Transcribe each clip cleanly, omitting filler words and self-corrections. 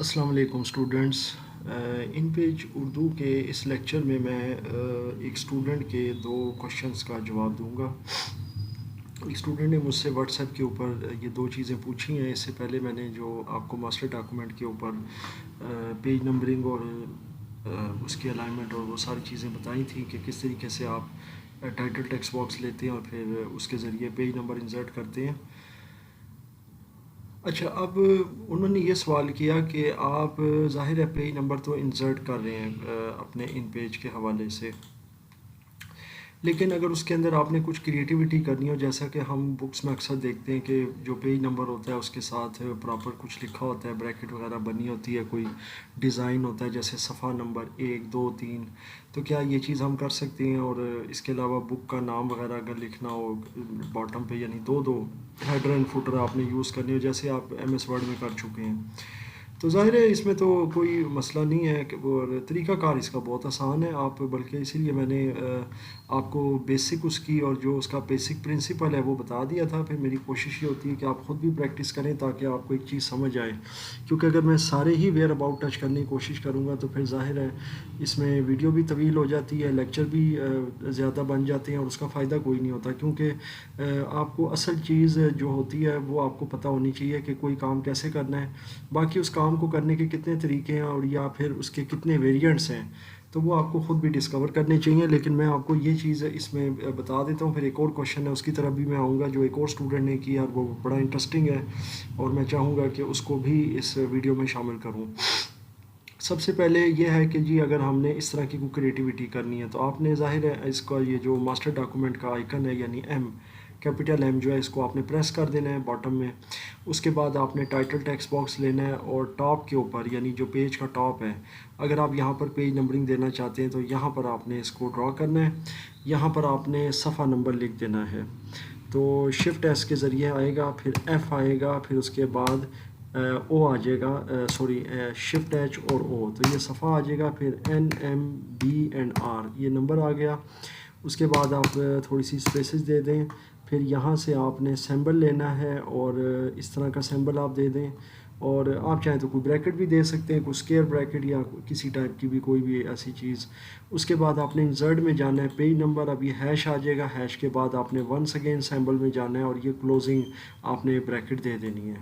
السلام علیکم اسٹوڈنٹس، ان پیج اردو کے اس لیکچر میں ایک اسٹوڈنٹ کے دو کوشچنس کا جواب دوں گا۔ ایک اسٹوڈنٹ نے مجھ سے واٹس ایپ کے اوپر یہ دو چیزیں پوچھی ہیں۔ اس سے پہلے میں نے جو آپ کو ماسٹر ڈاکومنٹ کے اوپر پیج نمبرنگ اور اس کی الائنمنٹ اور وہ ساری چیزیں بتائی تھیں کہ کس طریقے سے آپ ٹائٹل ٹیکسٹ باکس لیتے ہیں اور پھر اس کے ذریعے پیج نمبر انسرٹ کرتے ہیں۔ اچھا، اب انہوں نے یہ سوال کیا کہ آپ ظاہر ہے پیج نمبر تو انسرٹ کر رہے ہیں اپنے ان پیج کے حوالے سے، لیکن اگر اس کے اندر آپ نے کچھ کریٹیوٹی کرنی ہو، جیسا کہ ہم بکس میں اکثر دیکھتے ہیں کہ جو پیج نمبر ہوتا ہے اس کے ساتھ پراپر کچھ لکھا ہوتا ہے، بریکٹ وغیرہ بنی ہوتی ہے، کوئی ڈیزائن ہوتا ہے جیسے صفحہ نمبر 1 2 3، تو کیا یہ چیز ہم کر سکتے ہیں؟ اور اس کے علاوہ بک کا نام وغیرہ اگر لکھنا ہو باٹم پہ، یعنی دو ہیڈر اینڈ فوٹر آپ نے یوز کرنی ہو جیسے آپ ایم ایس ورڈ میں کر چکے ہیں، تو ظاہر ہے اس میں تو کوئی مسئلہ نہیں ہے کہ وہ طریقہ کار اس کا بہت آسان ہے۔ آپ بلکہ اسی لیے میں نے آپ کو بیسک اس کی اور جو اس کا بیسک پرنسپل ہے وہ بتا دیا تھا۔ پھر میری کوشش یہ ہوتی ہے کہ آپ خود بھی پریکٹس کریں تاکہ آپ کو ایک چیز سمجھ آئے، کیونکہ اگر میں سارے ہی ویئر اباؤٹ ٹچ کرنے کی کوشش کروں گا تو پھر ظاہر ہے اس میں ویڈیو بھی طویل ہو جاتی ہے، لیکچر بھی زیادہ بن جاتے ہیں اور اس کا فائدہ کوئی نہیں ہوتا، کیونکہ آپ کو اصل چیز جو ہوتی ہے وہ آپ کو پتہ ہونی چاہیے کہ کوئی کام کیسے کرنا ہے، باقی اس کام کو کرنے کے کتنے طریقے ہیں اور یا پھر اس کے کتنے ویریئنٹس ہیں تو وہ آپ کو خود بھی ڈسکور کرنے چاہیے۔ لیکن میں آپ کو یہ چیز اس میں بتا دیتا ہوں، پھر ایک اور کویشچن ہے اس کی طرف بھی میں آؤں گا جو ایک اور اسٹوڈنٹ نے کیا اور وہ بڑا انٹرسٹنگ ہے اور میں چاہوں گا کہ اس کو بھی اس ویڈیو میں شامل کروں۔ سب سے پہلے یہ ہے کہ جی اگر ہم نے اس طرح کی کوئی کریٹیوٹی کرنی ہے تو آپ نے ظاہر ہے اس کا یہ جو ماسٹر ڈاکومنٹ کا آئیکن ہے یعنی ایم، کیپٹل ایم جو ہے اس کو آپ نے پریس کر دینا ہے باٹم میں۔ اس کے بعد آپ نے ٹائٹل ٹیکسٹ باکس لینا ہے اور ٹاپ کے اوپر یعنی جو پیج کا ٹاپ ہے، اگر آپ یہاں پر پیج نمبرنگ دینا چاہتے ہیں تو یہاں پر آپ نے اس کو ڈرا کرنا ہے، یہاں پر آپ نے صفحہ نمبر لکھ دینا ہے۔ تو شفٹ ایس کے ذریعے آئے گا، پھر ایف آئے گا، پھر اس کے بعد او آ جائے گا، شفٹ ایچ اور او، تو یہ صفحہ آ جائے گا، پھر N M B and R یہ نمبر آ گیا۔ اس کے بعد آپ تھوڑی سی اسپیسز دے دیں، پھر یہاں سے آپ نے سیمبل لینا ہے اور اس طرح کا سیمبل آپ دے دیں، اور آپ چاہیں تو کوئی بریکٹ بھی دے سکتے ہیں، کوئی اسکیئر بریکٹ یا کسی ٹائپ کی بھی کوئی بھی ایسی چیز۔ اس کے بعد آپ نے انسرٹ میں جانا ہے پیج نمبر، اب یہ ہیش آ جائے گا، ہیش کے بعد آپ نے ونس اگین سیمبل میں جانا ہے اور یہ کلوزنگ آپ نے بریکٹ دے دینی ہے۔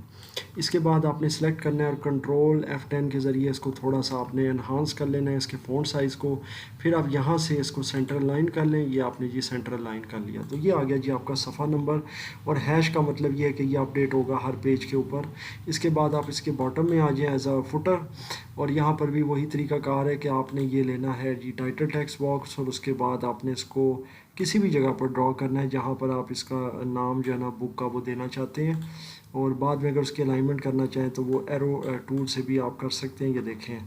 اس کے بعد آپ نے سلیکٹ کرنا ہے اور کنٹرول F10 کے ذریعے اس کو تھوڑا سا آپ نے انہانس کر لینا ہے اس کے فونٹ سائز کو، پھر آپ یہاں سے اس کو سینٹر لائن کر لیں، یہ آپ نے جی سینٹر لائن کر لیا، تو یہ آ گیا جی آپ کا صفحہ نمبر۔ اور ہیش کا مطلب یہ ہے کہ یہ اپڈیٹ ہوگا ہر پیج کے اوپر۔ اس کے بعد آپ اس کے باٹم میں آ جائیں ایز اے فوٹر، اور یہاں پر بھی وہی طریقہ کار ہے کہ آپ نے یہ لینا ہے جی ٹائٹل ٹیکسٹ باکس، اور اس کے بعد آپ نے اس کو کسی بھی جگہ پر ڈرا کرنا ہے جہاں پر آپ اس کا نام جو ہے نا بک کا وہ دینا چاہتے ہیں، اور بعد میں اگر اس کی الائنمنٹ کرنا چاہیں تو وہ ایرو ٹول سے بھی آپ کر سکتے ہیں، یہ دیکھیں،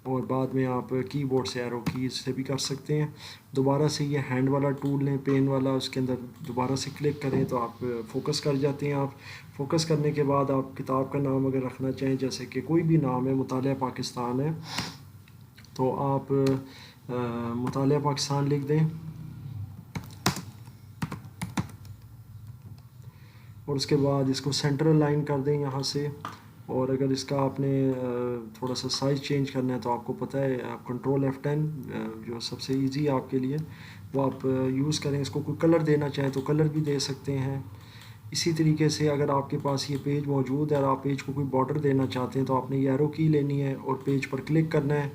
اور بعد میں آپ کی بورڈ سے ایرو کیز سے بھی کر سکتے ہیں۔ دوبارہ سے یہ ہینڈ والا ٹول لیں، پین والا، اس کے اندر دوبارہ سے کلک کریں تو آپ فوکس کر جاتے ہیں۔ آپ فوکس کرنے کے بعد آپ کتاب کا نام اگر رکھنا چاہیں جیسے کہ کوئی بھی نام ہے، مطالعہ پاکستان ہے، تو آپ مطالعہ پاکستان لکھ دیں، اور اس کے بعد اس کو سینٹر لائن کر دیں یہاں سے۔ اور اگر اس کا آپ نے تھوڑا سا سائز چینج کرنا ہے تو آپ کو پتہ ہے آپ کنٹرول F10 جو سب سے ایزی ہے آپ کے لیے وہ آپ یوز کریں۔ اس کو کوئی کلر دینا چاہیں تو کلر بھی دے سکتے ہیں۔ اسی طریقے سے اگر آپ کے پاس یہ پیج موجود ہے اور آپ پیج کو کوئی بارڈر دینا چاہتے ہیں تو آپ نے یہ ایرو کی لینی ہے اور پیج پر کلک کرنا ہے،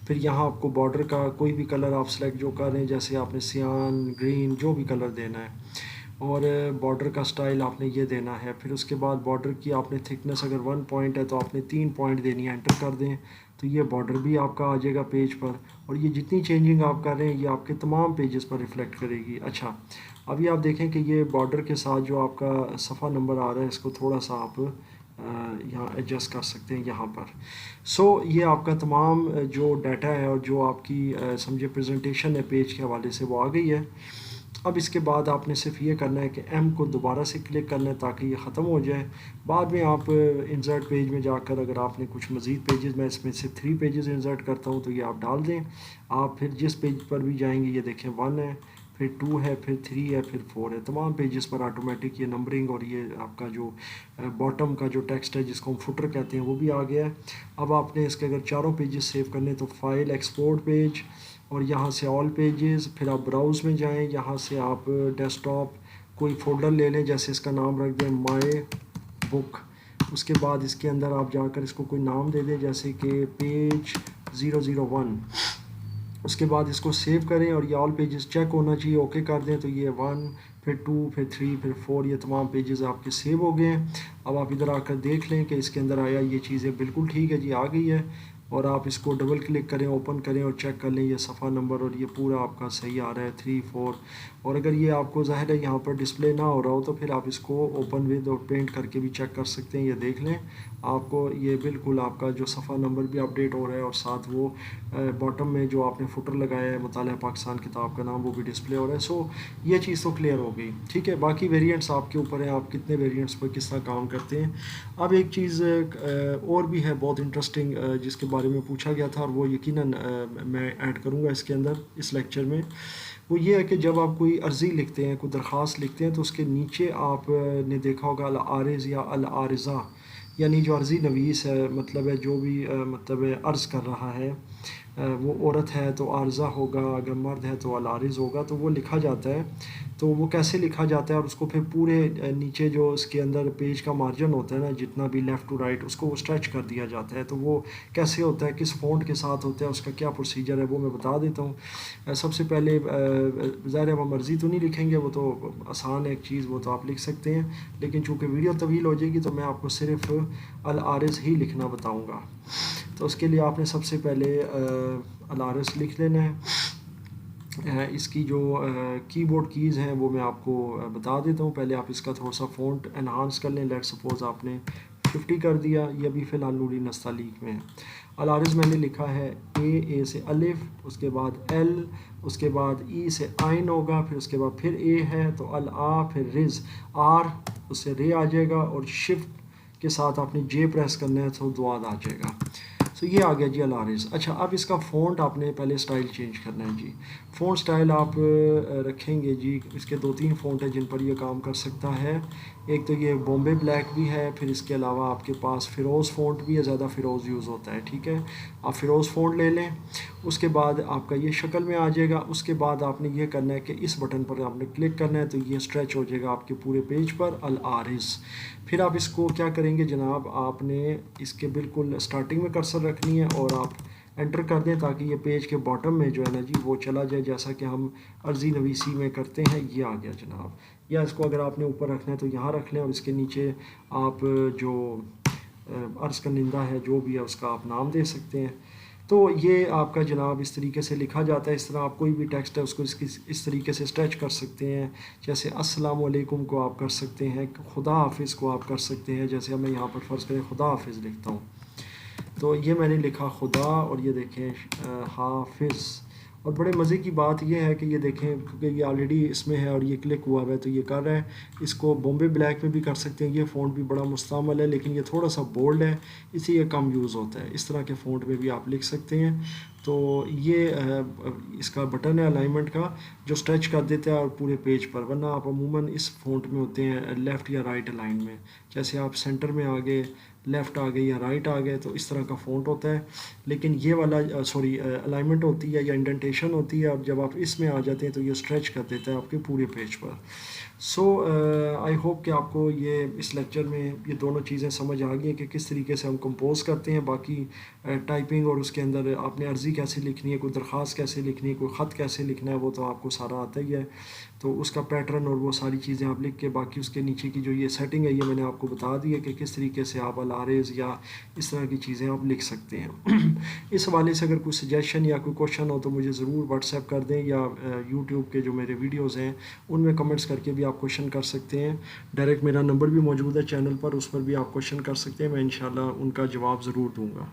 پھر یہاں آپ کو بارڈر کا کوئی بھی کلر آپ سلیکٹ جو کریں، جیسے آپ نے سیان، گرین، جو بھی کلر دینا ہے، اور بارڈر کا سٹائل آپ نے یہ دینا ہے۔ پھر اس کے بعد بارڈر کی آپ نے تھکنس اگر 1 پوائنٹ ہے تو آپ نے 3 پوائنٹ دینی ہے، انٹر کر دیں تو یہ بارڈر بھی آپ کا آ جائے گا پیج پر، اور یہ جتنی چینجنگ آپ کر رہے ہیں یہ آپ کے تمام پیجز پر ریفلیکٹ کرے گی۔ اچھا، ابھی آپ دیکھیں کہ یہ بارڈر کے ساتھ جو آپ کا صفحہ نمبر آ رہا ہے اس کو تھوڑا سا آپ یہاں ایڈجسٹ کر سکتے ہیں یہاں پر۔ یہ آپ کا تمام جو ڈیٹا ہے اور جو آپ کی سمجھے پریزنٹیشن ہے پیج کے حوالے سے وہ آ گئی ہے۔ اب اس کے بعد آپ نے صرف یہ کرنا ہے کہ ایم کو دوبارہ سے کلک کرنا ہے تاکہ یہ ختم ہو جائے۔ بعد میں آپ انسرٹ پیج میں جا کر اگر آپ نے کچھ مزید پیجز، میں اس میں سے 3 پیجز انسرٹ کرتا ہوں تو یہ آپ ڈال دیں۔ آپ پھر جس پیج پر بھی جائیں گے یہ دیکھیں 1 ہے، پھر 2 ہے، پھر 3 ہے، پھر 4 ہے. تمام پیجز پر آٹومیٹک یہ نمبرنگ اور یہ آپ کا جو باٹم کا جو ٹیکسٹ ہے جس کو ہم فوٹر کہتے ہیں وہ بھی آ گیا ہے. اب آپ نے اس کے اگر چاروں پیجز سیو کرنے تو فائل ایکسپورٹ پیج اور یہاں سے آل پیجز، پھر آپ براؤز میں جائیں، یہاں سے آپ ڈیسک ٹاپ کوئی فولڈر لے لیں، جیسے اس کا نام رکھ دیں مائی بک. اس کے بعد اس کے اندر آپ جا کر اس کو کوئی نام دے دیں جیسے کہ پیج 001. اس کے بعد اس کو سیو کریں اور یہ آل پیجز چیک ہونا چاہیے، اوکے کر دیں تو یہ 1 پھر 2 پھر 3 پھر 4 یہ تمام پیجز آپ کے سیو ہو گئے ہیں. اب آپ ادھر آ کر دیکھ لیں کہ اس کے اندر آیا یہ چیزیں بالکل ٹھیک ہے جی، آ گئی ہے. اور آپ اس کو ڈبل کلک کریں، اوپن کریں اور چیک کر لیں یہ صفحہ نمبر اور یہ پورا آپ کا صحیح آ رہا ہے 3 4. اور اگر یہ آپ کو ظاہر ہے یہاں پر ڈسپلے نہ ہو رہا ہو تو پھر آپ اس کو اوپن ود اور پینٹ کر کے بھی چیک کر سکتے ہیں. یہ دیکھ لیں آپ کو یہ بالکل آپ کا جو صفحہ نمبر بھی اپڈیٹ ہو رہا ہے اور ساتھ وہ باٹم میں جو آپ نے فوٹر لگایا ہے مطالعہ پاکستان کتاب کا نام وہ بھی ڈسپلے ہو رہا ہے. سو یہ چیز تو کلیئر ہو گئی، ٹھیک ہے. باقی ویریئنٹس آپ کے اوپر ہیں، آپ کتنے ویریئنٹس پر کس طرح کام کرتے ہیں. اب ایک چیز اور بھی ہے بہت انٹرسٹنگ جس کے بارے میں پوچھا گیا تھا اور وہ یقیناً میں ایڈ کروں گا اس کے اندر اس لیکچر میں. وہ یہ ہے کہ جب آپ کوئی عرضی لکھتے ہیں، کوئی درخواست لکھتے ہیں تو اس کے نیچے آپ نے دیکھا ہوگا العارض یا العارضہ، یعنی جو عرضی نویس ہے مطلب ہے جو بھی مطلب عرض کر رہا ہے، وہ عورت ہے تو عارضہ ہوگا، اگر مرد ہے تو العارض ہوگا. تو وہ لکھا جاتا ہے تو وہ کیسے لکھا جاتا ہے اور اس کو پھر پورے نیچے جو اس کے اندر پیج کا مارجن ہوتا ہے نا جتنا بھی لیفٹ ٹو رائٹ اس کو اسٹریچ کر دیا جاتا ہے. تو وہ کیسے ہوتا ہے، کس فونٹ کے ساتھ ہوتا ہے، اس کا کیا پروسیجر ہے وہ میں بتا دیتا ہوں. سب سے پہلے ظاہر ہے وہ مرضی تو نہیں لکھیں گے، وہ تو آسان ہے ایک چیز، وہ تو آپ لکھ سکتے ہیں. لیکن چونکہ ویڈیو طویل ہو جائے گی تو میں آپ کو صرف العارض ہی لکھنا بتاؤں گا. تو اس کے لیے آپ نے سب سے پہلے العارض لکھ لینا ہے. اس کی جو کی بورڈ کیز ہیں وہ میں آپ کو بتا دیتا ہوں. پہلے آپ اس کا تھوڑا سا فونٹ انہانس کر لیں. لیٹ سپوز آپ نے 50 کر دیا، یہ بھی فی الحال نوری نستعلیق میں ہے. العارض میں نے لکھا ہے اے سے الف، اس کے بعد ایل، اس کے بعد ای سے آئین ہوگا، پھر اس کے بعد پھر اے ہے تو الآ، پھر رز آر، اس سے رے آ جائے گا اور شفٹ کے ساتھ آپ نے جے پریس کرنا ہے تو دواد آ جائے گا. سو یہ آ گیا جی العارض. اچھا اب اس کا فونٹ آپ نے پہلے سٹائل چینج کرنا ہے جی. فونٹ سٹائل آپ رکھیں گے جی، اس کے 2-3 فونٹ ہیں جن پر یہ کام کر سکتا ہے. ایک تو یہ بامبے بلیک بھی ہے، پھر اس کے علاوہ آپ کے پاس فیروز فونٹ بھی ہے، زیادہ فیروز یوز ہوتا ہے، ٹھیک ہے. آپ فیروز فونٹ لے لیں. اس کے بعد آپ کا یہ شکل میں آ جائے گا. اس کے بعد آپ نے یہ کرنا ہے کہ اس بٹن پر آپ نے کلک کرنا ہے تو یہ اسٹریچ ہو جائے گا آپ کے پورے پیج پر العارض. پھر آپ اس کو کیا کریں گے جناب، آپ نے اس کے بالکل اسٹارٹنگ میں کرسر رکھنی ہے اور آپ انٹر کر دیں تاکہ یہ پیج کے باٹم میں جو ہے نا جی وہ چلا جائے جیسا کہ ہم عرضی نویسی میں کرتے ہیں. یہ آ گیا جناب. یا اس کو اگر آپ نے اوپر رکھنا ہے تو یہاں رکھ لیں اور اس کے نیچے آپ جو عرض کنندہ ہے جو بھی ہے اس کا آپ نام دے سکتے ہیں. تو یہ آپ کا جناب اس طریقے سے لکھا جاتا ہے. اس طرح آپ کوئی بھی ٹیکسٹ ہے اس کو اس طریقے سے اسٹریچ کر سکتے ہیں. جیسے السلام علیکم کو آپ کر سکتے ہیں، خدا حافظ کو آپ کر سکتے ہیں. جیسے ہمیں یہاں پر فرض کریں خدا حافظ لکھتا ہوں تو یہ میں نے لکھا خدا اور یہ دیکھیں حافظ. اور بڑے مزے کی بات یہ ہے کہ یہ دیکھیں کیونکہ یہ آلریڈی اس میں ہے اور یہ کلک ہوا ہوا ہے تو یہ کر رہا ہے. اس کو بامبے بلیک میں بھی کر سکتے ہیں. یہ فونٹ بھی بڑا مستعمل ہے لیکن یہ تھوڑا سا بولڈ ہے اسی لیے کم یوز ہوتا ہے. اس طرح کے فونٹ میں بھی آپ لکھ سکتے ہیں. تو یہ اس کا بٹن ہے الائنمنٹ کا جو اسٹریچ کر دیتا ہے اور پورے پیج پر، ورنہ آپ عموماً اس فونٹ میں ہوتے ہیں لیفٹ یا رائٹ الائن میں. جیسے آپ سینٹر میں آ گئے، لیفٹ آ گئے یا رائٹ آ گئے تو اس طرح کا فونٹ ہوتا ہے. لیکن یہ والا الائنمنٹ ہوتی ہے یا انڈنٹیشن ہوتی ہے اور جب آپ اس میں آ جاتے ہیں تو یہ اسٹریچ کر دیتا ہے آپ کے پورے page per. So I hope کہ آپ کو یہ اس لیکچر میں یہ دونوں چیزیں سمجھ آ گئی ہیں کہ کس طریقے سے ہم کمپوز کرتے ہیں. باقی ٹائپنگ اور اس کے اندر آپ نے عرضی کیسے لکھنی ہے، کوئی درخواست کیسے لکھنی ہے، کوئی خط کیسے لکھنا ہے وہ تو آپ کو سارا آتا ہی ہے. تو اس کا پیٹرن اور وہ ساری چیزیں آپ لکھ کے باقی اس کے نیچے کی جو یہ سیٹنگ ہے یہ میں نے آپ کو بتا دی ہے کہ کس طریقے سے آپ العارض یا اس طرح کی چیزیں آپ لکھ سکتے ہیں. اس حوالے سے اگر کوئی سجیشن یا کوئی کوشچن ہو تو مجھے ضرور واٹس ایپ کر دیں یا یوٹیوب کے جو میرے ویڈیوز ہیں ان میں کمنٹس کر کے بھی آپ کوشچن کر سکتے ہیں. ڈائریکٹ میرا نمبر بھی موجود ہے چینل پر، اس پر بھی آپ کوشچن کر سکتے ہیں. میں انشاءاللہ ان کا جواب ضرور دوں گا.